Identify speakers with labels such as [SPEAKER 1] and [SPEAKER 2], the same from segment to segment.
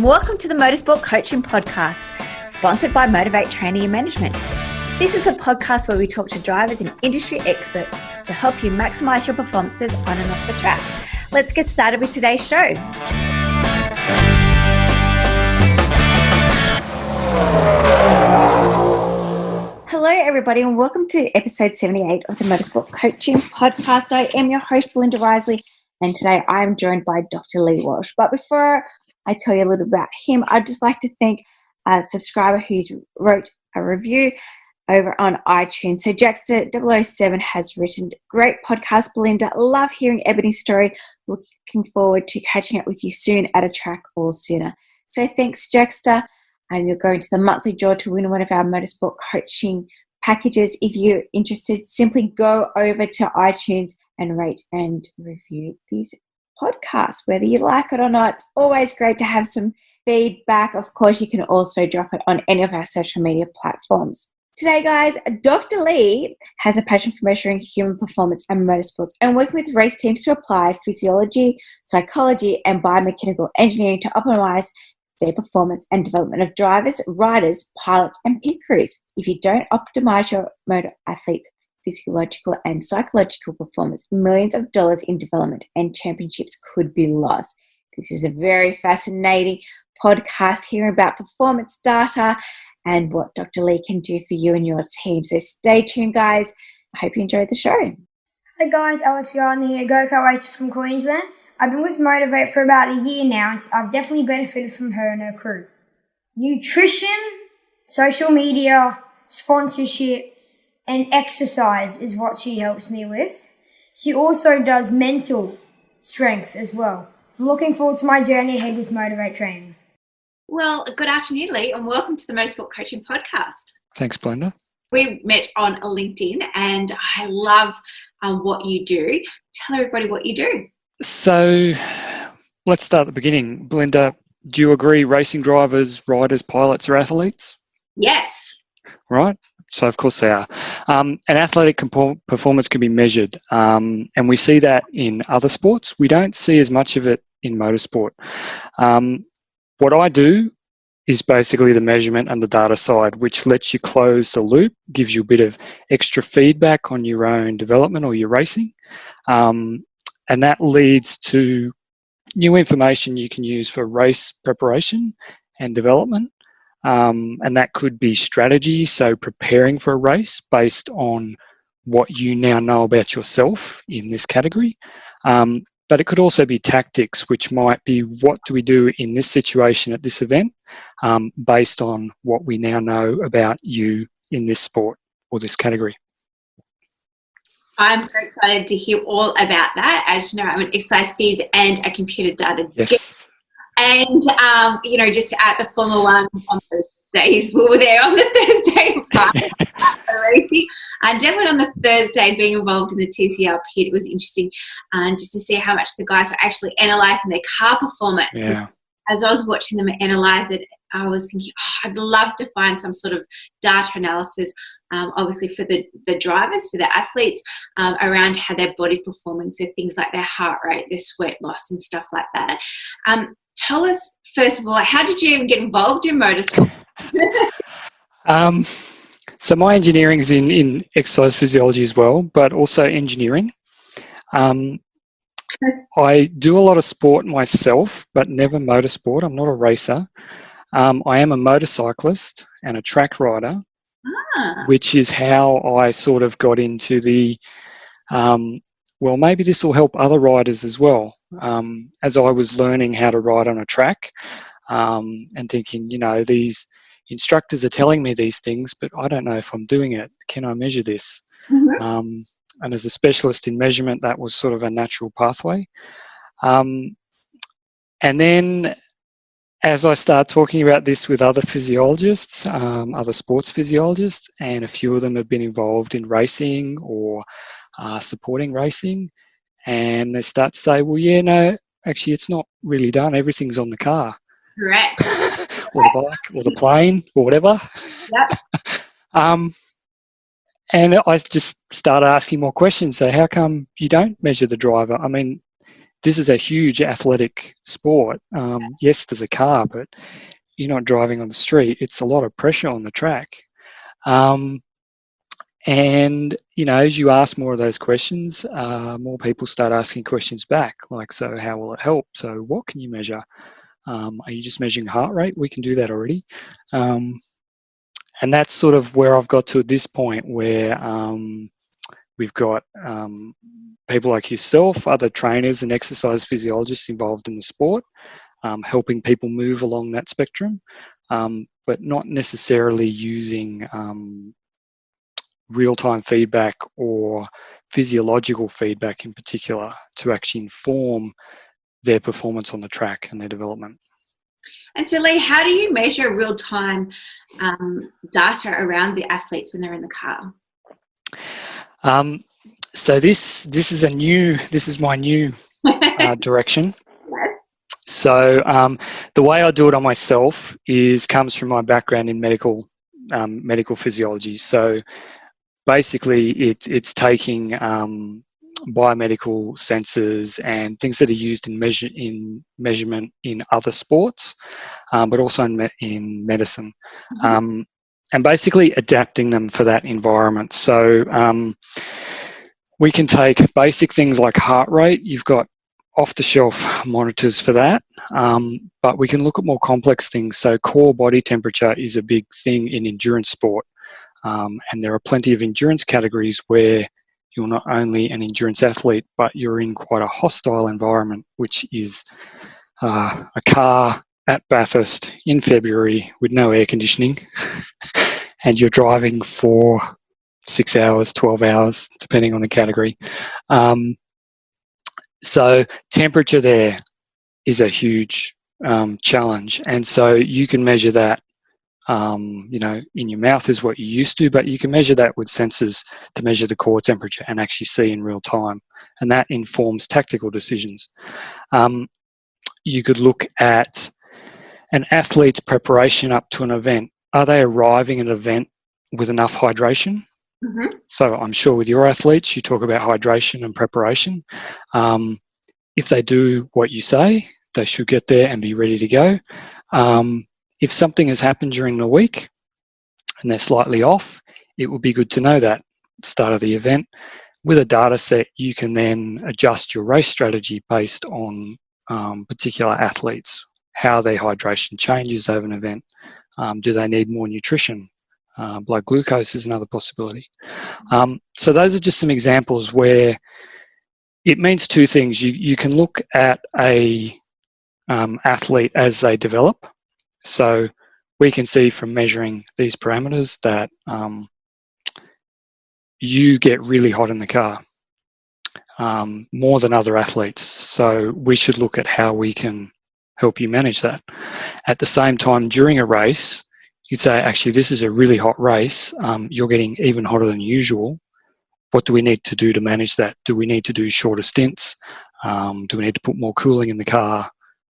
[SPEAKER 1] and welcome to the Motorsport Coaching Podcast, sponsored by MotiV8 Training Management. This is a podcast where we talk to drivers and industry experts to help you maximize your performances on and off the track. Let's get started with today's show. Hello, everybody, and welcome to episode 78 of the Motorsport Coaching Podcast. I am your host, Belinda Risley, and today I'm joined by Dr. Lee Walsh. But before I tell you a little about him, I'd just like to thank a subscriber who's wrote a review over on iTunes. So Jackster007 has written, "Great podcast, Belinda. Love hearing Ebony's story. Looking forward to catching up with you soon at a track or sooner." So thanks, Jackster. You're going to the monthly draw to win one of our motorsport coaching packages. If you're interested, simply go over to iTunes and rate and review these podcasts, whether you like it or not. It's always great to have some feedback. Of course, you can also drop it on any of our social media platforms. Today, guys, Dr. Lee has a passion for measuring human performance and motorsports and working with race teams to apply physiology, psychology, and biomechanical engineering to optimize their performance and development of drivers, riders, pilots, and pit crews. If you don't optimize your motor athletes' physiological and psychological performance, millions of dollars in development and championships could be lost. This is a very fascinating podcast hearing about performance data and what Dr. Lee can do for you and your team. So stay tuned, guys. I hope you enjoyed the show.
[SPEAKER 2] Hey guys, Alex Gardner here, go-kart racer from Queensland. I've been with MotiV8 for about a year now, and I've definitely benefited from her and her crew. Nutrition, social media, sponsorship, and exercise is what she helps me with. She also does mental strength as well. I'm looking forward to my journey ahead with MotiV8 Training.
[SPEAKER 1] Well, good afternoon, Lee, and welcome to the Motorsport Coaching Podcast.
[SPEAKER 3] Thanks, Belinda.
[SPEAKER 1] We met on LinkedIn, and I love what you do. Tell everybody what you do.
[SPEAKER 3] So let's start at the beginning. Belinda, do you agree racing drivers, riders, pilots are athletes?
[SPEAKER 1] Yes.
[SPEAKER 3] Right? So of course they are. And athletic performance can be measured. And we see that in other sports. We don't see as much of it in motorsport. What I do is basically the measurement and the data side, which lets you close the loop, gives you a bit of extra feedback on your own development or your racing. And that leads to new information you can use for race preparation and development. And that could be strategy, so preparing for a race based on what you now know about yourself in this category. But it could also be tactics, which might be what do we do in this situation at this event based on what we now know about you in this sport or this category.
[SPEAKER 1] I'm so excited to hear all about that. As you know, I'm an exercise phys and a computer data.
[SPEAKER 3] Yes.
[SPEAKER 1] And, just at the Formula One on those days, we were there on the Thursday and Friday racing. And definitely on the Thursday, being involved in the TCR pit, it was interesting just to see how much the guys were actually analysing their car performance.
[SPEAKER 3] Yeah.
[SPEAKER 1] As I was watching them analyse it, I was thinking, I'd love to find some sort of data analysis, obviously for the drivers, for the athletes, around how their body's performing, so things like their heart rate, their sweat loss and stuff like that. Tell us, first of all, how did you even get involved in motorsport?
[SPEAKER 3] So my engineering is in exercise physiology as well, but also engineering. I do a lot of sport myself, but never motorsport. I'm not a racer. I am a motorcyclist and a track rider, which is how I sort of got into the, well, maybe this will help other riders as well. As I was learning how to ride on a track and thinking, these instructors are telling me these things, but I don't know if I'm doing it. Can I measure this? Mm-hmm. And as a specialist in measurement, that was sort of a natural pathway. And then as I start talking about this with other physiologists, other sports physiologists, and a few of them have been involved in racing or supporting racing, and they start to say, well, yeah, no, actually it's not really done. Everything's on the car.
[SPEAKER 1] Correct.
[SPEAKER 3] Or the bike or the plane or whatever. Yep. And I just started asking more questions. So how come you don't measure the driver? I mean, this is a huge athletic sport. Yes, there's a car, but you're not driving on the street. It's a lot of pressure on the track. And, as you ask more of those questions, more people start asking questions back, like, so how will it help? So what can you measure? Are you just measuring heart rate? We can do that already. And that's sort of where I've got to at this point, where we've got people like yourself, other trainers and exercise physiologists involved in the sport, helping people move along that spectrum, but not necessarily using real-time feedback or physiological feedback in particular to actually inform their performance on the track and their development.
[SPEAKER 1] And so, Lee, how do you measure real-time data around the athletes when they're in the car?
[SPEAKER 3] So this is my new direction.
[SPEAKER 1] Yes.
[SPEAKER 3] So the way I do it on myself comes from my background in medical physiology. So basically, it's taking biomedical sensors and things that are used in measurement in other sports, but also in medicine, and basically adapting them for that environment. So we can take basic things like heart rate. You've got off-the-shelf monitors for that, but we can look at more complex things. So core body temperature is a big thing in endurance sport, and there are plenty of endurance categories where you're not only an endurance athlete, but you're in quite a hostile environment, which is a car at Bathurst in February with no air conditioning, and you're driving for 6 hours, 12 hours, depending on the category. So temperature there is a huge challenge. And so you can measure that, in your mouth is what you used to, but you can measure that with sensors to measure the core temperature and actually see in real time. And that informs tactical decisions. You could look at an athlete's preparation up to an event. Are they arriving at an event with enough hydration? Mm-hmm. So I'm sure with your athletes, you talk about hydration and preparation. If they do what you say, they should get there and be ready to go. If something has happened during the week and they're slightly off, it would be good to know that at the start of the event. With a data set, you can then adjust your race strategy based on particular athletes, how their hydration changes over an event. Do they need more nutrition? Blood glucose is another possibility. So those are just some examples where it means two things. You can look at a athlete as they develop. So we can see from measuring these parameters that you get really hot in the car more than other athletes. So we should look at how we can help you manage that. At the same time, during a race, you'd say, actually, this is a really hot race. You're getting even hotter than usual. What do we need to do to manage that? Do we need to do shorter stints? Do we need to put more cooling in the car?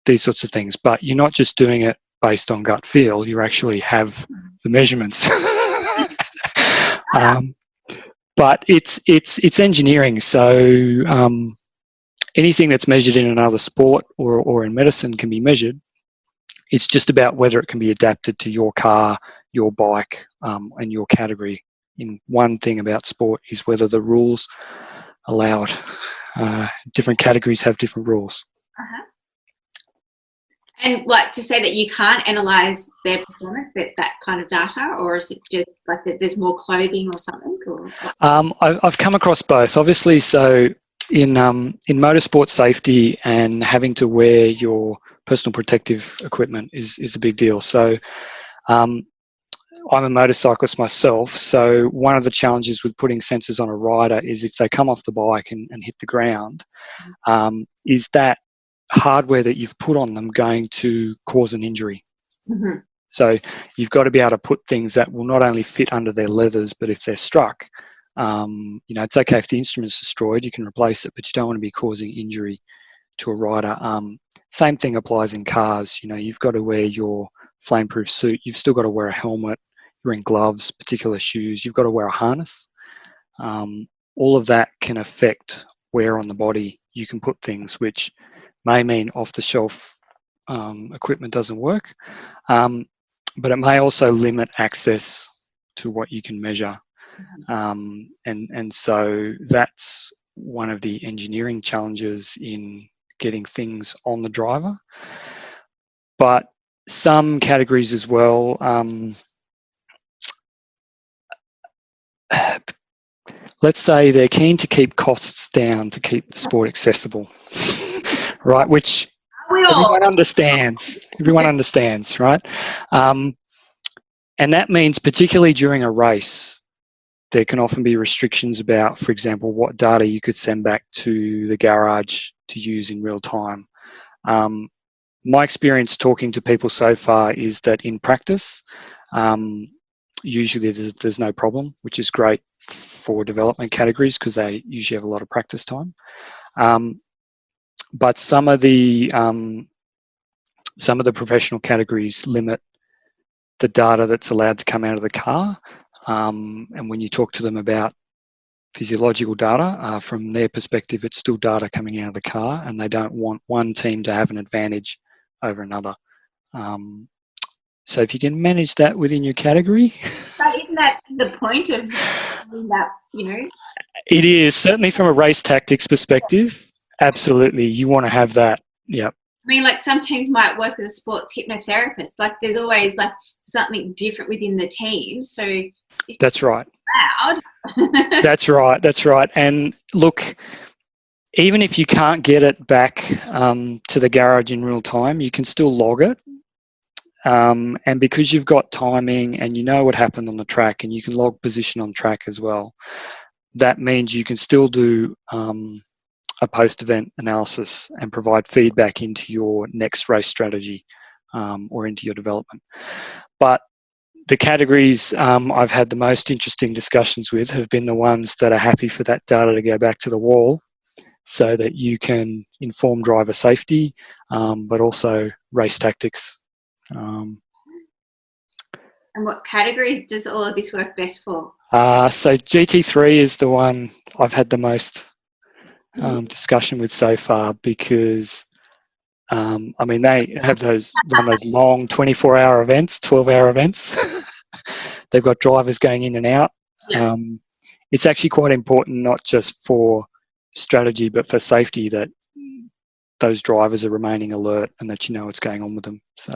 [SPEAKER 3] These sorts of things. But you're not just doing it based on gut feel. You actually have the measurements. But it's engineering. So anything that's measured in another sport or in medicine can be measured. It's just about whether it can be adapted to your car, your bike, and your category. In one thing about sport is whether the rules allow it. Different categories have different rules.
[SPEAKER 1] Uh-huh. And like to say that you can't analyse their performance, that kind of data, or is it just like that there's more clothing or something? Or
[SPEAKER 3] I've come across both, obviously. So in motorsport safety and having to wear your personal protective equipment is a big deal. So I'm a motorcyclist myself, so one of the challenges with putting sensors on a rider is if they come off the bike and hit the ground, is that hardware that you've put on them going to cause an injury? Mm-hmm. So you've got to be able to put things that will not only fit under their leathers, but if they're struck, it's okay if the instrument's destroyed, you can replace it, but you don't want to be causing injury to a rider. Same thing applies in cars. You've got to wear your flameproof suit. You've still got to wear a helmet. You're in gloves, particular shoes. You've got to wear a harness. All of that can affect wear on the body you can put things, which may mean off-the-shelf equipment doesn't work, but it may also limit access to what you can measure. And so that's one of the engineering challenges in getting things on the driver. But some categories as well, let's say they're keen to keep costs down to keep the sport accessible, right? Which everyone understands. Everyone understands, right? And that means particularly during a race, there can often be restrictions about, for example, what data you could send back to the garage to use in real time. My experience talking to people so far is that in practice, usually there's no problem, which is great for development categories because they usually have a lot of practice time. But some of the professional categories limit the data that's allowed to come out of the car. And when you talk to them about physiological data, from their perspective, it's still data coming out of the car, and they don't want one team to have an advantage over another. So if you can manage that within your category.
[SPEAKER 1] But isn't that the point of that, you know?
[SPEAKER 3] It is, certainly from a race tactics perspective. Absolutely. You want to have that. Yeah.
[SPEAKER 1] I mean, like some teams might work with a sports hypnotherapist. Like there's always like something different within the team. So
[SPEAKER 3] that's right.
[SPEAKER 1] Loud.
[SPEAKER 3] That's right. And look, even if you can't get it back to the garage in real time, you can still log it. And because you've got timing and you know what happened on the track and you can log position on track as well, that means you can still do a post-event analysis and provide feedback into your next race strategy or into your development. But the categories I've had the most interesting discussions with have been the ones that are happy for that data to go back to the wall so that you can inform driver safety, but also race tactics.
[SPEAKER 1] And what categories does all of this work best for?
[SPEAKER 3] So GT3 is the one I've had the most discussion with so far because, I mean, they have run those long 24-hour events, 12-hour events. They've got drivers going in and out.
[SPEAKER 1] Yeah.
[SPEAKER 3] It's actually quite important, not just for strategy, but for safety, that those drivers are remaining alert and that you know what's going on with them. So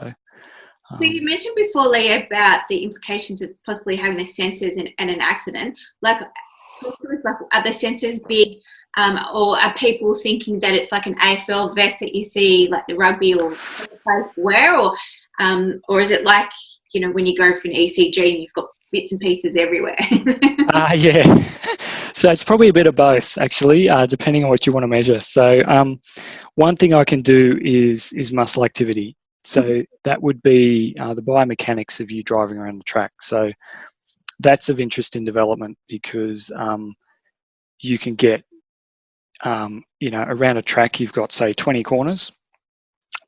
[SPEAKER 1] you mentioned before, Lee, about the implications of possibly having the sensors and an accident. Like, talk to us, like, are the sensors big, or are people thinking that it's like an AFL vest that you see, like the rugby or players wear, or is it like, you know, when you go for an ECG and you've got bits and pieces everywhere?
[SPEAKER 3] Yeah. So it's probably a bit of both, actually, depending on what you want to measure. So one thing I can do is muscle activity. So that would be the biomechanics of you driving around the track. So that's of interest in development because you can get, around a track, you've got, say, 20 corners.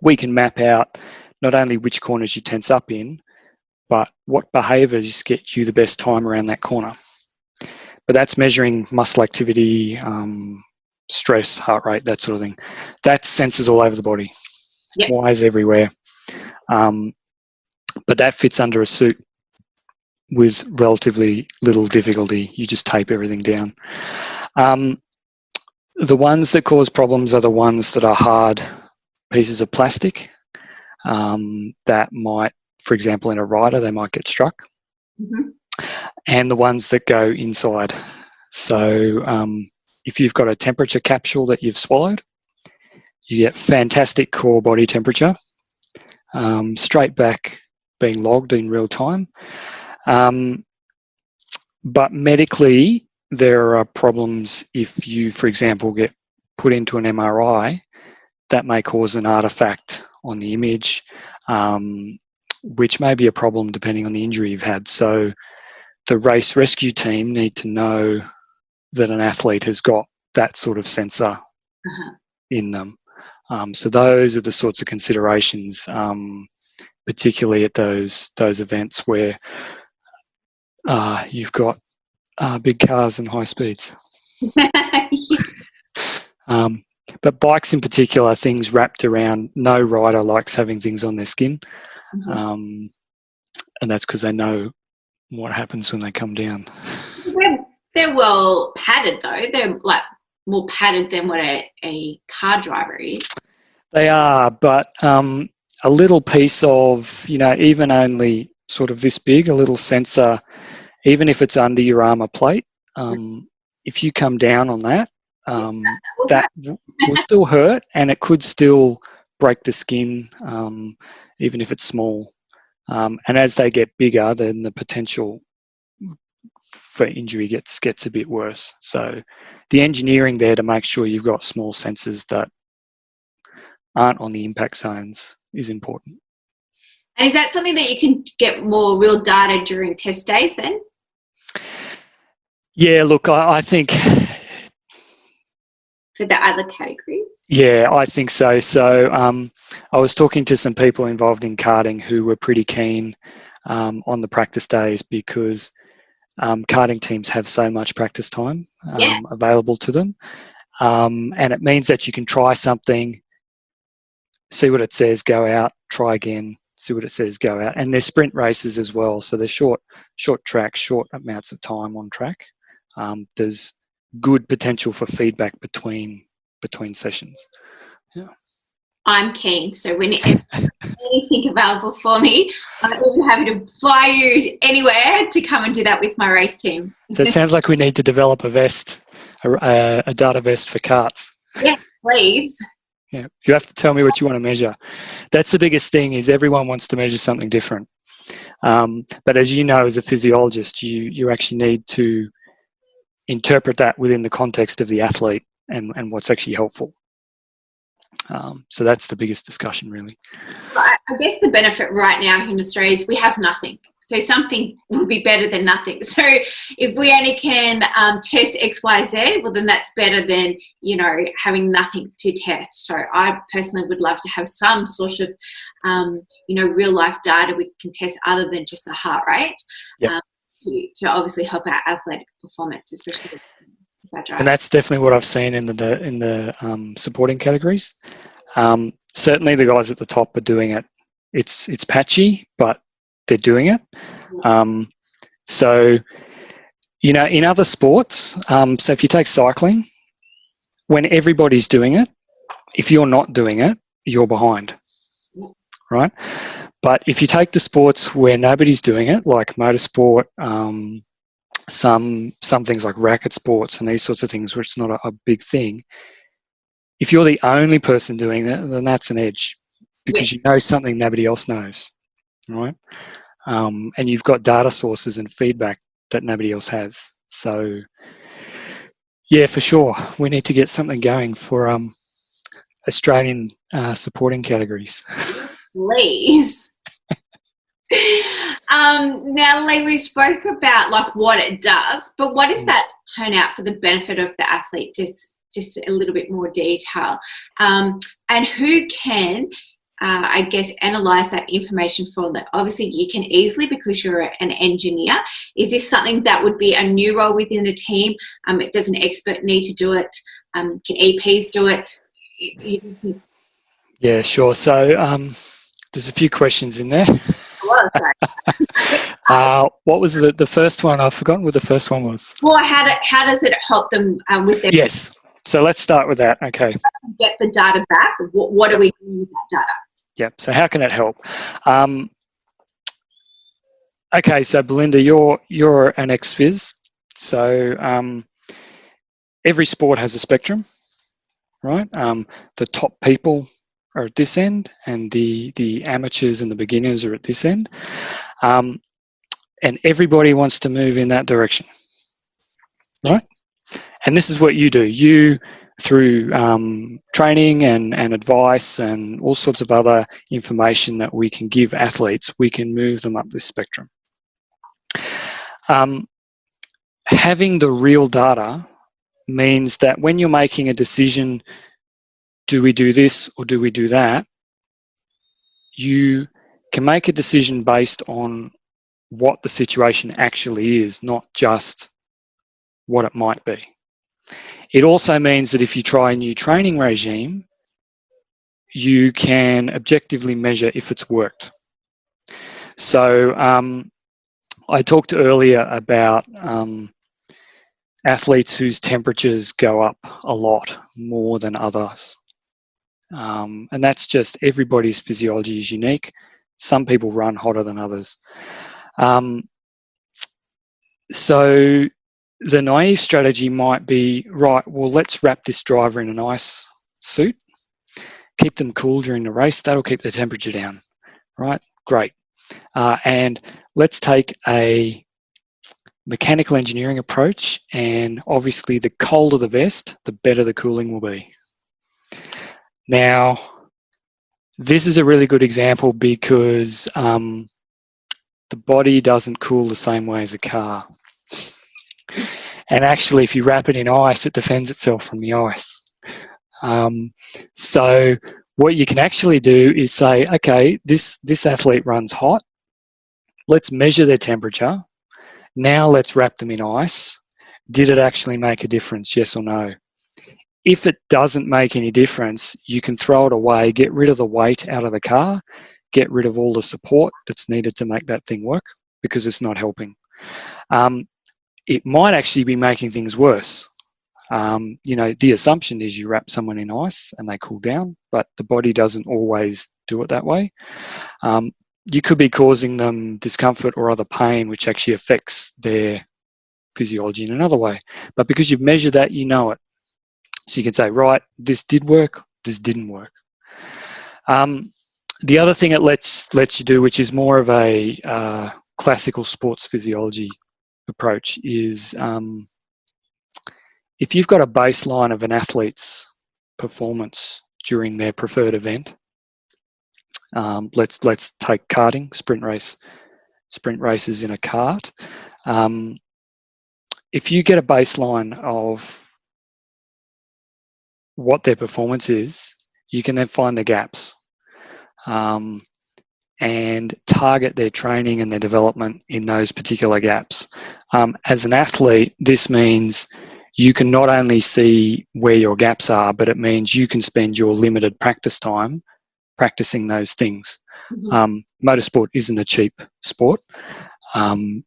[SPEAKER 3] We can map out not only which corners you tense up in, but what behaviours get you the best time around that corner. But that's measuring muscle activity, stress, heart rate, that sort of thing. That's sensors all over the body.
[SPEAKER 1] Yep.
[SPEAKER 3] Wires everywhere. But that fits under a suit with relatively little difficulty. You just tape everything down. The ones that cause problems are the ones that are hard pieces of plastic that might, for example, in a rider, they might get struck. Mm-hmm. And the ones that go inside. So if you've got a temperature capsule that you've swallowed, you get fantastic core body temperature, straight back being logged in real time. But medically, there are problems if you, for example, get put into an MRI that may cause an artifact on the image, which may be a problem depending on the injury you've had. So the race rescue team need to know that an athlete has got that sort of sensor in them. So those are the sorts of considerations, particularly at those events where you've got big cars and high speeds. But bikes in particular, things wrapped around, no rider likes having things on their skin. And that's because they know what happens when they come down.
[SPEAKER 1] They're well padded though. They're like more padded than what a car driver is.
[SPEAKER 3] They are, but a little piece of, even only sort of this big, a little sensor, even if it's under your armour plate, if you come down on that, that will still hurt, and it could still break the skin, even if it's small. And as they get bigger, then the potential for injury gets a bit worse. So the engineering there to make sure you've got small sensors that aren't on the impact zones is important.
[SPEAKER 1] And is that something that you can get more real data during test days then?
[SPEAKER 3] Yeah, look, I think...
[SPEAKER 1] For the other categories? Yeah,
[SPEAKER 3] I think so. So I was talking to some people involved in karting who were pretty keen on the practice days because karting teams have so much practice time available to them. And it means that you can try something, see what it says, go out, try again, see what it says, go out. And they're sprint races as well. So they're short track, short amounts of time on track. There's good potential for feedback between sessions. Yeah.
[SPEAKER 1] I'm keen. So when anything available for me, I'm even happy to fly you anywhere to come and do that with my race team.
[SPEAKER 3] So it sounds like we need to develop a vest, a data vest for karts.
[SPEAKER 1] Yes, please.
[SPEAKER 3] Yeah, you have to tell me what you want to measure. That's the biggest thing, is everyone wants to measure something different. But as you know, as a physiologist, you actually need to interpret that within the context of the athlete and what's actually helpful. So that's the biggest discussion, really.
[SPEAKER 1] I guess the benefit right now in Australia is we have nothing. So something will be better than nothing. So if we only can test X, Y, Z, well, then that's better than, having nothing to test. So I personally would love to have some sort of, real life data we can test other than just the heart rate.
[SPEAKER 3] Yep.
[SPEAKER 1] To obviously help our athletic performance, especially with that drive.
[SPEAKER 3] And that's definitely what I've seen in the supporting categories. Certainly the guys at the top are doing it. It's patchy, but they're doing it. So, in other sports, so if you take cycling, when everybody's doing it, if you're not doing it, you're behind, right? But if you take the sports where nobody's doing it, like motorsport, some things like racket sports and these sorts of things, where it's not a big thing, if you're the only person doing it, then that's an edge, because you know something nobody else knows, right? And you've got data sources and feedback that nobody else has. So, yeah, for sure, we need to get something going for Australian supporting categories.
[SPEAKER 1] Please. Now, Lee, we spoke about what it does, but what does that turn out for the benefit of the athlete? Just a little bit more detail. And who can, analyze that information for them? Obviously, you can easily, because you're an engineer. Is this something that would be a new role within the team? Does an expert need to do it? Can EPs do it?
[SPEAKER 3] Yeah, sure. So there's a few questions in there. What was the first one? I've forgotten what the first one was.
[SPEAKER 1] Well, how does it help them with their...
[SPEAKER 3] Yes. So let's start with that. Okay.
[SPEAKER 1] Get the data back. What are we doing with that data?
[SPEAKER 3] Yep. So how can it help? Okay. So Belinda, you're an ex-phys. So every sport has a spectrum, right? The top people are at this end, and the amateurs and the beginners are at this end. And everybody wants to move in that direction, right? And this is what you do. You, through training and advice and all sorts of other information that we can give athletes, we can move them up this spectrum. Having the real data means that when you're making a decision, do we do this or do we do that, you can make a decision based on what the situation actually is, not just what it might be. It also means that if you try a new training regime, you can objectively measure if it's worked. So I talked earlier about athletes whose temperatures go up a lot more than others. And that's just everybody's physiology is unique. Some people run hotter than others. So the naive strategy might be, right, well, let's wrap this driver in an ice suit, keep them cool during the race, that'll keep the temperature down, right? Great. And let's take a mechanical engineering approach, and obviously the colder the vest, the better the cooling will be. Now, this is a really good example because the body doesn't cool the same way as a car. And actually, if you wrap it in ice, it defends itself from the ice. So what you can actually do is say, okay, this athlete runs hot. Let's measure their temperature. Now let's wrap them in ice. Did it actually make a difference, yes or no? If it doesn't make any difference, you can throw it away, get rid of the weight out of the car, get rid of all the support that's needed to make that thing work because it's not helping. It might actually be making things worse. The assumption is you wrap someone in ice and they cool down, but the body doesn't always do it that way. You could be causing them discomfort or other pain, which actually affects their physiology in another way. But because you've measured that, you know it. So you can say, right, this did work, this didn't work. The other thing it lets you do, which is more of a classical sports physiology approach, is if you've got a baseline of an athlete's performance during their preferred event, let's take karting, sprint races in a kart. If you get a baseline of what their performance is, you can then find the gaps and target their training and their development in those particular gaps. As an athlete, this means you can not only see where your gaps are, but it means you can spend your limited practice time practicing those things. Motorsport isn't a cheap sport. You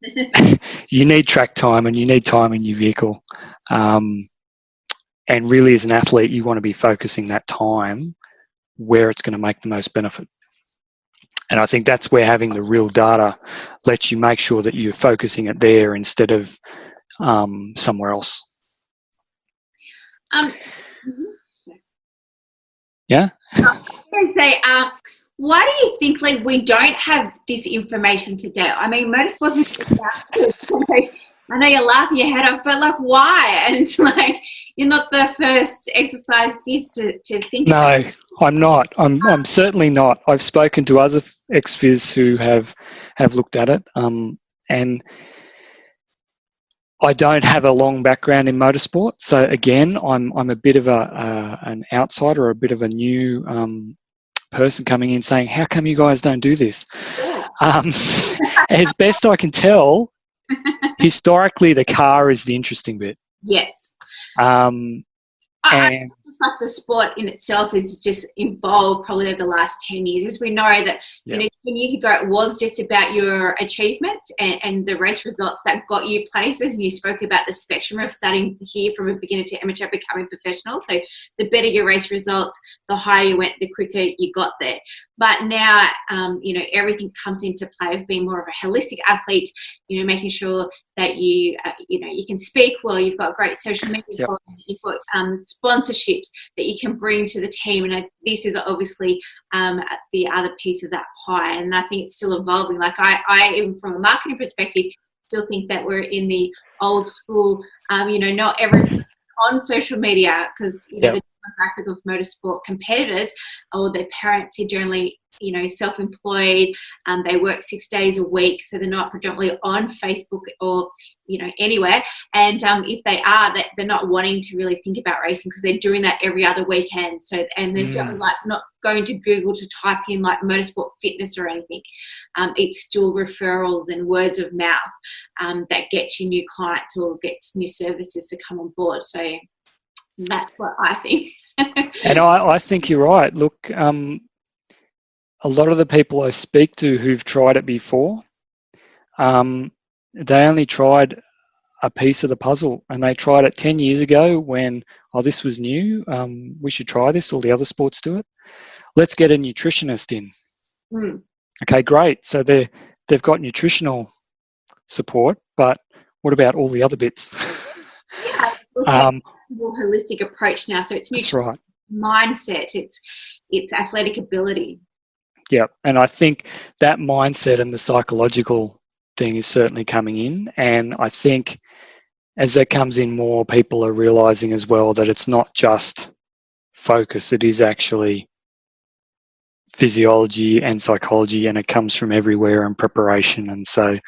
[SPEAKER 3] need track time and you need time in your vehicle. And really, as an athlete, you want to be focusing that time where it's going to make the most benefit. And I think that's where having the real data lets you make sure that you're focusing it there instead of somewhere else. Yeah?
[SPEAKER 1] I was going to say, why do you think we don't have this information today? I mean, motorsports is I know you're laughing your head off, but why? And you're not the first exercise phys to think.
[SPEAKER 3] No, I'm not. I'm certainly not. I've spoken to other ex-phys who have looked at it, and I don't have a long background in motorsport. So again, I'm a bit of an outsider or a bit of a new person coming in saying, "How come you guys don't do this?" Yeah. As best I can tell. Historically, the car is the interesting bit.
[SPEAKER 1] Yes.
[SPEAKER 3] And
[SPEAKER 1] just the sport in itself is just evolved probably over the last 10 years. As we know that 10 years ago it was just about your achievements and the race results that got you places, and you spoke about the spectrum of starting here from a beginner to amateur becoming professional. So the better your race results, the higher you went, the quicker you got there. But now, everything comes into play of being more of a holistic athlete, making sure that you can speak well, you've got great social media, you've got sponsorships that you can bring to the team. And this is obviously the other piece of that pie. And I think it's still evolving. I even from a marketing perspective, still think that we're in the old school, not everyone on social media because, the demographic of motorsport competitors or their parents are generally self-employed, they work 6 days a week, so they're not predominantly on Facebook or anywhere, and if they are, they're not wanting to really think about racing because they're doing that every other weekend. So, and they're certainly not going to Google to type in motorsport fitness or anything. It's still referrals and words of mouth that gets you new clients or gets new services to come on board. So That's what I think.
[SPEAKER 3] And I think you're right. Look, a lot of the people I speak to who've tried it before, they only tried a piece of the puzzle, and they tried it 10 years ago when, this was new, we should try this, all the other sports do it. Let's get a nutritionist in. Okay, great. So they've got nutritional support, but what about all the other bits?
[SPEAKER 1] Yeah, it's a more holistic approach now. So it's nutrition,
[SPEAKER 3] right.
[SPEAKER 1] Mindset, it's athletic ability.
[SPEAKER 3] Yeah, and I think that mindset and the psychological thing is certainly coming in, and I think as that comes in more, people are realising as well that it's not just focus, it is actually physiology and psychology, and it comes from everywhere, and preparation. And so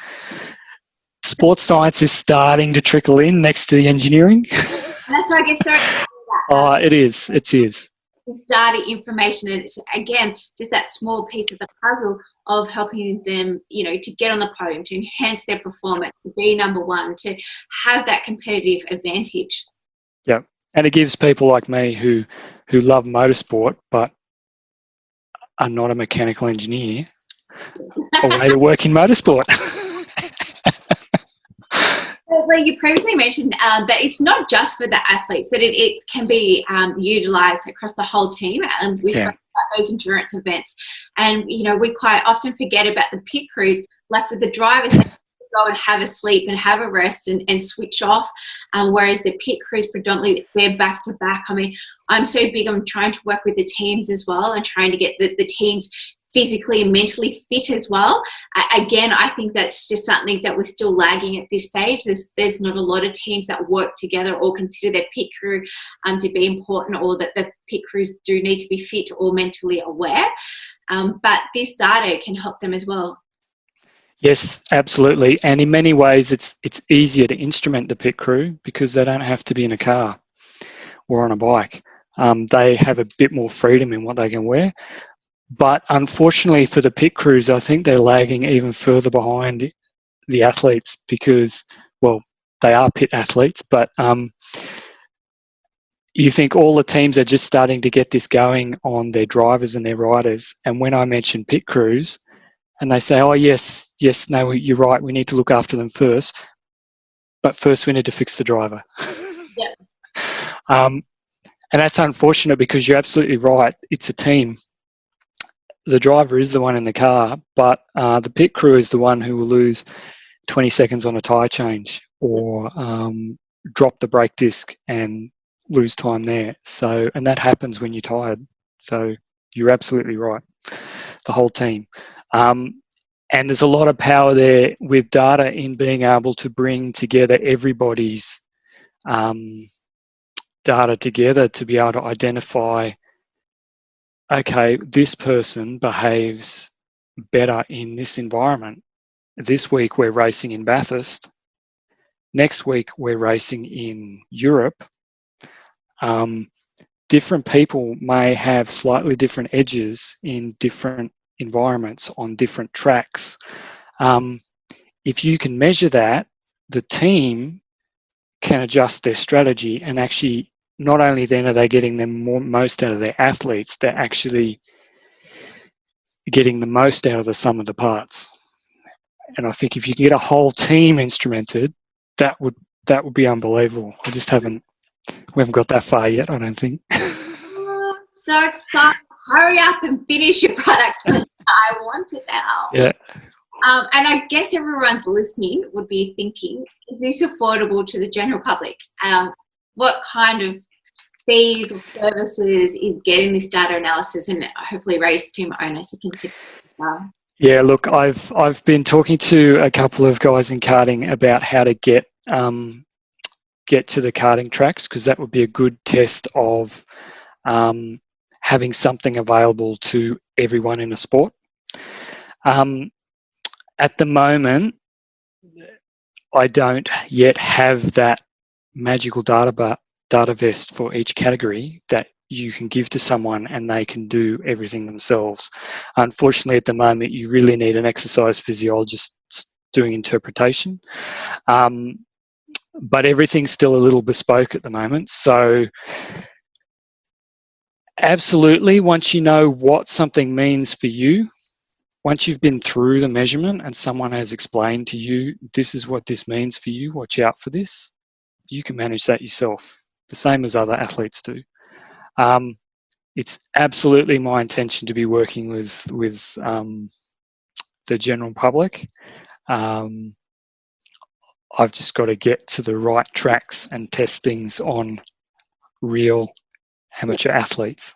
[SPEAKER 3] sports science is starting to trickle in next to the engineering.
[SPEAKER 1] That's why I get so excited about
[SPEAKER 3] it is.
[SPEAKER 1] this data information, and it's again just that small piece of the puzzle of helping them, to get on the podium, to enhance their performance, to be number one, to have that competitive advantage.
[SPEAKER 3] Yeah, and it gives people like me who love motorsport but are not a mechanical engineer a way to work in motorsport.
[SPEAKER 1] Well, you previously mentioned that it's not just for the athletes, that it can be utilised across the whole team. We spoke about those endurance events. And, we quite often forget about the pit crews, like with the drivers, they go and have a sleep and have a rest and switch off, whereas the pit crews predominantly, they're back to back. I mean, I'm so big on trying to work with the teams as well and trying to get the teams physically and mentally fit as well. Again, I think that's just something that we're still lagging at this stage. There's not a lot of teams that work together or consider their pit crew to be important, or that the pit crews do need to be fit or mentally aware. But this data can help them as well.
[SPEAKER 3] Yes, absolutely. And in many ways, it's easier to instrument the pit crew because they don't have to be in a car or on a bike. They have a bit more freedom in what they can wear. But unfortunately for the pit crews, I think they're lagging even further behind the athletes because, well, they are pit athletes, but you think all the teams are just starting to get this going on their drivers and their riders. And when I mention pit crews, and they say, yes, no, you're right, we need to look after them first, but first we need to fix the driver.
[SPEAKER 1] Yeah.
[SPEAKER 3] And that's unfortunate because you're absolutely right, it's a team. The driver is the one in the car, but the pit crew is the one who will lose 20 seconds on a tyre change or drop the brake disc and lose time there. So, and that happens when you're tired. So you're absolutely right, the whole team. And there's a lot of power there with data in being able to bring together everybody's data together to be able to identify, okay, this person behaves better in this environment. This week we're racing in Bathurst. Next week we're racing in Europe. Different people may have slightly different edges in different environments on different tracks. If you can measure that, the team can adjust their strategy, and actually not only then are they getting the most out of their athletes, they're actually getting the most out of the sum of the parts. And I think if you get a whole team instrumented, that would be unbelievable. We haven't got that far yet, I don't think.
[SPEAKER 1] So excited. Hurry up and finish your product. I want it now.
[SPEAKER 3] Yeah.
[SPEAKER 1] And I guess everyone's listening would be thinking, is this affordable to the general public? What kind of fees or services is getting this data analysis, and hopefully race team owners are considering?
[SPEAKER 3] Yeah, look, I've been talking to a couple of guys in karting about how to get to the karting tracks, because that would be a good test of having something available to everyone in a sport. At the moment, I don't yet have that magical data vest for each category that you can give to someone and they can do everything themselves. Unfortunately, at the moment, you really need an exercise physiologist doing interpretation. but everything's still a little bespoke at the moment. So absolutely, once you know what something means for you, once you've been through the measurement and someone has explained to you, this is what this means for you, watch out for this, you can manage that yourself, the same as other athletes do. It's absolutely my intention to be working with the general public. I've just got to get to the right tracks and test things on real amateur athletes.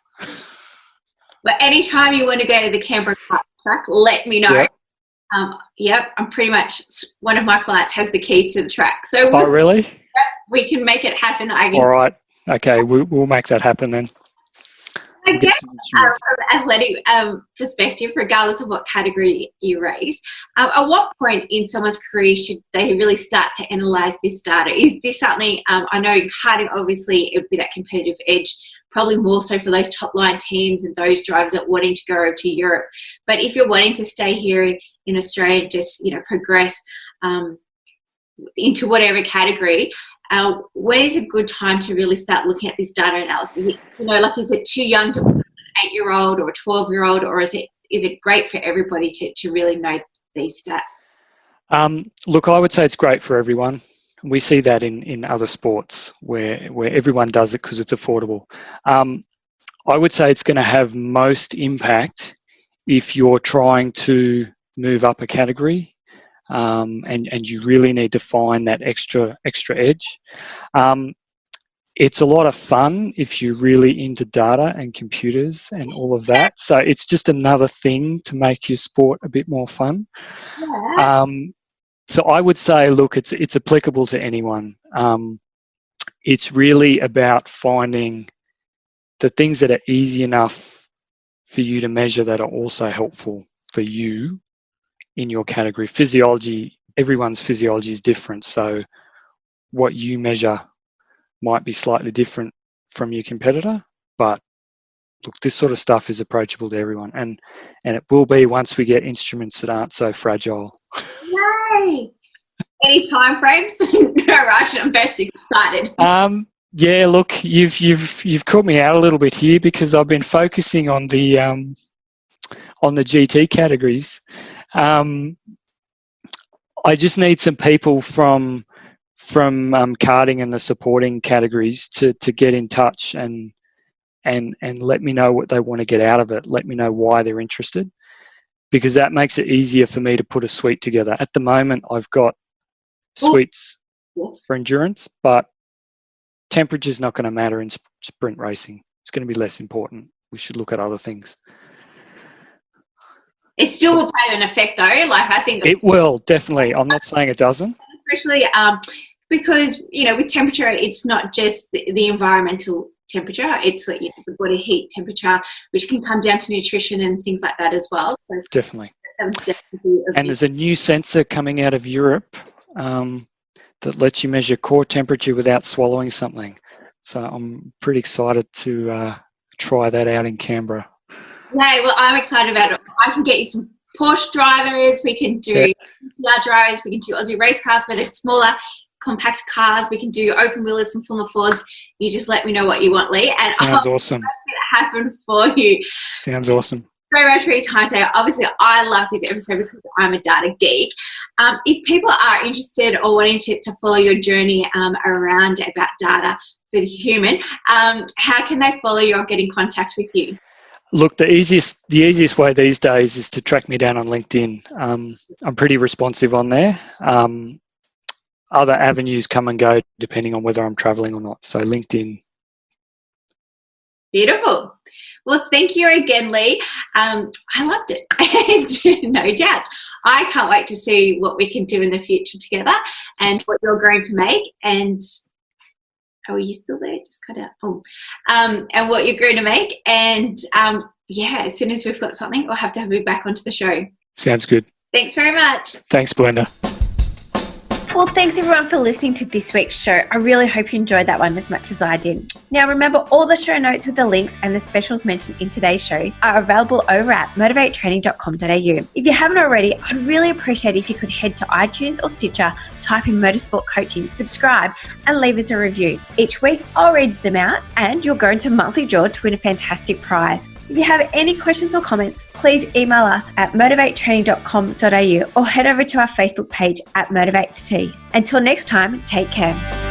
[SPEAKER 1] But anytime you want to go to the Canberra track, let me know.
[SPEAKER 3] Yep.
[SPEAKER 1] I'm pretty much, one of my clients has the keys to the track. So
[SPEAKER 3] oh, really?
[SPEAKER 1] We can make it happen.
[SPEAKER 3] All right. Okay, we'll make that happen then.
[SPEAKER 1] I guess from an athletic perspective, regardless of what category you race, at what point in someone's career should they really start to analyse this data? Is this something, I know karting, obviously, it would be that competitive edge, probably more so for those top-line teams and those drivers that are wanting to go over to Europe. But if you're wanting to stay here in Australia, just, progress into whatever category, when is a good time to really start looking at this data analysis? Is it, is it too young to put an 8-year-old or a 12-year-old, or is it great for everybody to really know these stats?
[SPEAKER 3] Look, I would say it's great for everyone. We see that in other sports where everyone does it because it's affordable. I would say it's going to have most impact if you're trying to move up a category. And you really need to find that extra edge. It's a lot of fun if you're really into data and computers and all of that. So it's just another thing to make your sport a bit more fun.
[SPEAKER 1] Yeah.
[SPEAKER 3] So I would say, look, it's applicable to anyone. It's really about finding the things that are easy enough for you to measure that are also helpful for you in your category. Physiology, everyone's physiology is different, so what you measure might be slightly different from your competitor, but look, this sort of stuff is approachable to everyone, and it will be once we get instruments that aren't so fragile.
[SPEAKER 1] Yay! Any time frames? No rush, I'm very excited.
[SPEAKER 3] Yeah, look, you've caught me out a little bit here because I've been focusing on the GT categories. I just need some people from karting and the supporting categories to get in touch and let me know what they want to get out of it. Let me know why they're interested, because that makes it easier for me to put a suite together. At the moment, I've got suites for endurance, but temperature's not going to matter in sprint racing. It's going to be less important. We should look at other things. It still will play an effect, though. I think it will, definitely. I'm not saying it doesn't.
[SPEAKER 1] Especially because, with temperature, it's not just the environmental temperature. It's the body heat temperature, which can come down to nutrition and things like that as well. So
[SPEAKER 3] definitely. And there's a new sensor coming out of Europe that lets you measure core temperature without swallowing something. So I'm pretty excited to try that out in Canberra.
[SPEAKER 1] Yeah, well, I'm excited about it. I can get you some Porsche drivers. We can do PCR drivers. We can do Aussie race cars where they're smaller, compact cars. We can do open wheelers and Formula Fords. You just let me know what you want, Lee. And
[SPEAKER 3] sounds awesome.
[SPEAKER 1] I'll make it happen for you.
[SPEAKER 3] Sounds awesome.
[SPEAKER 1] Very much for your time today. Obviously, I love this episode because I'm a data geek. If people are interested or wanting to follow your journey around about data for the human, how can they follow you or get in contact with you?
[SPEAKER 3] Look, the easiest way these days is to track me down on LinkedIn. I'm pretty responsive on there. Other avenues come and go depending on whether I'm traveling or not. So LinkedIn.
[SPEAKER 1] Beautiful. Well, thank you again, Lee. I loved it. No doubt. I can't wait to see what we can do in the future together and what you're going to make. And are you still there? Just cut out. Oh, and what you're going to make. And as soon as we've got something, we'll have to have you back onto the show.
[SPEAKER 3] Sounds good.
[SPEAKER 1] Thanks very much.
[SPEAKER 3] Thanks, Belinda.
[SPEAKER 1] Well, thanks everyone for listening to this week's show. I really hope you enjoyed that one as much as I did. Now, remember, all the show notes with the links and the specials mentioned in today's show are available over at motivatetraining.com.au. If you haven't already, I'd really appreciate it if you could head to iTunes or Stitcher, type in Motorsport Coaching, subscribe, and leave us a review. Each week, I'll read them out and you'll go into a monthly draw to win a fantastic prize. If you have any questions or comments, please email us at motivatetraining.com.au or head over to our Facebook page at Motivate Until next time, take care.